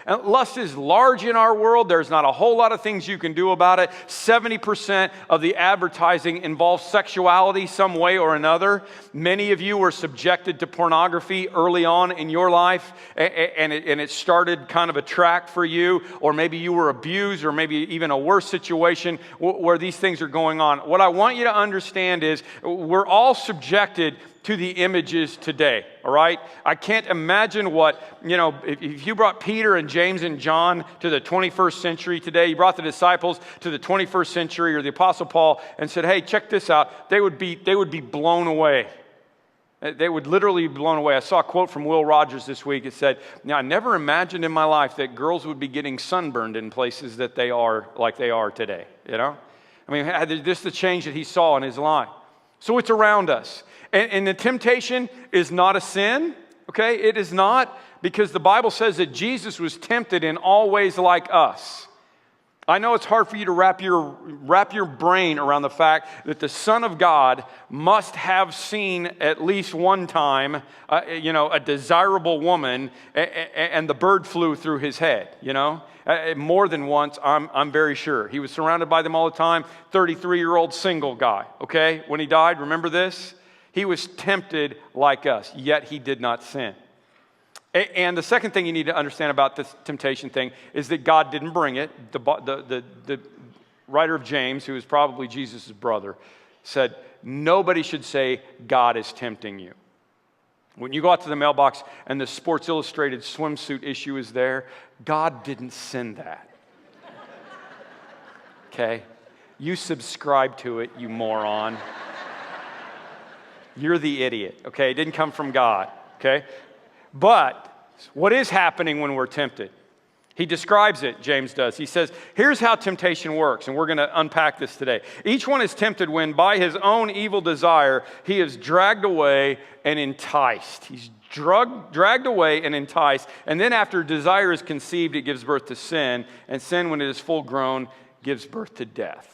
And lust is large in our world. There's not a whole lot of things you can do about it. 70% of the advertising involves sexuality some way or another. Many of you were subjected to pornography early on in your life, and it started kind of a track for you, or maybe you were abused, or maybe even a worse situation where these things are going on. What I want you to understand is we're all subjected to the images today, all right? I can't imagine what, if you brought Peter and James and John to the 21st century today, you brought the disciples to the 21st century, or the Apostle Paul, and said, hey, check this out, they would be blown away. They would literally be blown away. I saw a quote from Will Rogers this week. It said, I never imagined in my life that girls would be getting sunburned in places that they are like they are today, I mean, this is the change that he saw in his life. So it's around us. And the temptation is not a sin, okay? It is not, because the Bible says that Jesus was tempted in all ways like us. I know it's hard for you to wrap your brain around the fact that the Son of God must have seen at least one time, a desirable woman, and the bird flew through his head, more than once, I'm very sure. He was surrounded by them all the time. 33-year-old single guy, okay? When he died, remember this? He was tempted like us, yet he did not sin. And the second thing you need to understand about this temptation thing is that God didn't bring it. The writer of James, who is probably Jesus' brother, said, nobody should say God is tempting you. When you go out to the mailbox and the Sports Illustrated Swimsuit Issue is there, God didn't send that. Okay? You subscribe to it, you moron. You're the idiot, okay? It didn't come from God, okay? But what is happening when we're tempted? He describes it, James does. He says, here's how temptation works, and we're going to unpack this today. Each one is tempted when, by his own evil desire, he is dragged away and enticed. He's dragged away and enticed, and then after desire is conceived, it gives birth to sin, and sin, when it is full grown, gives birth to death.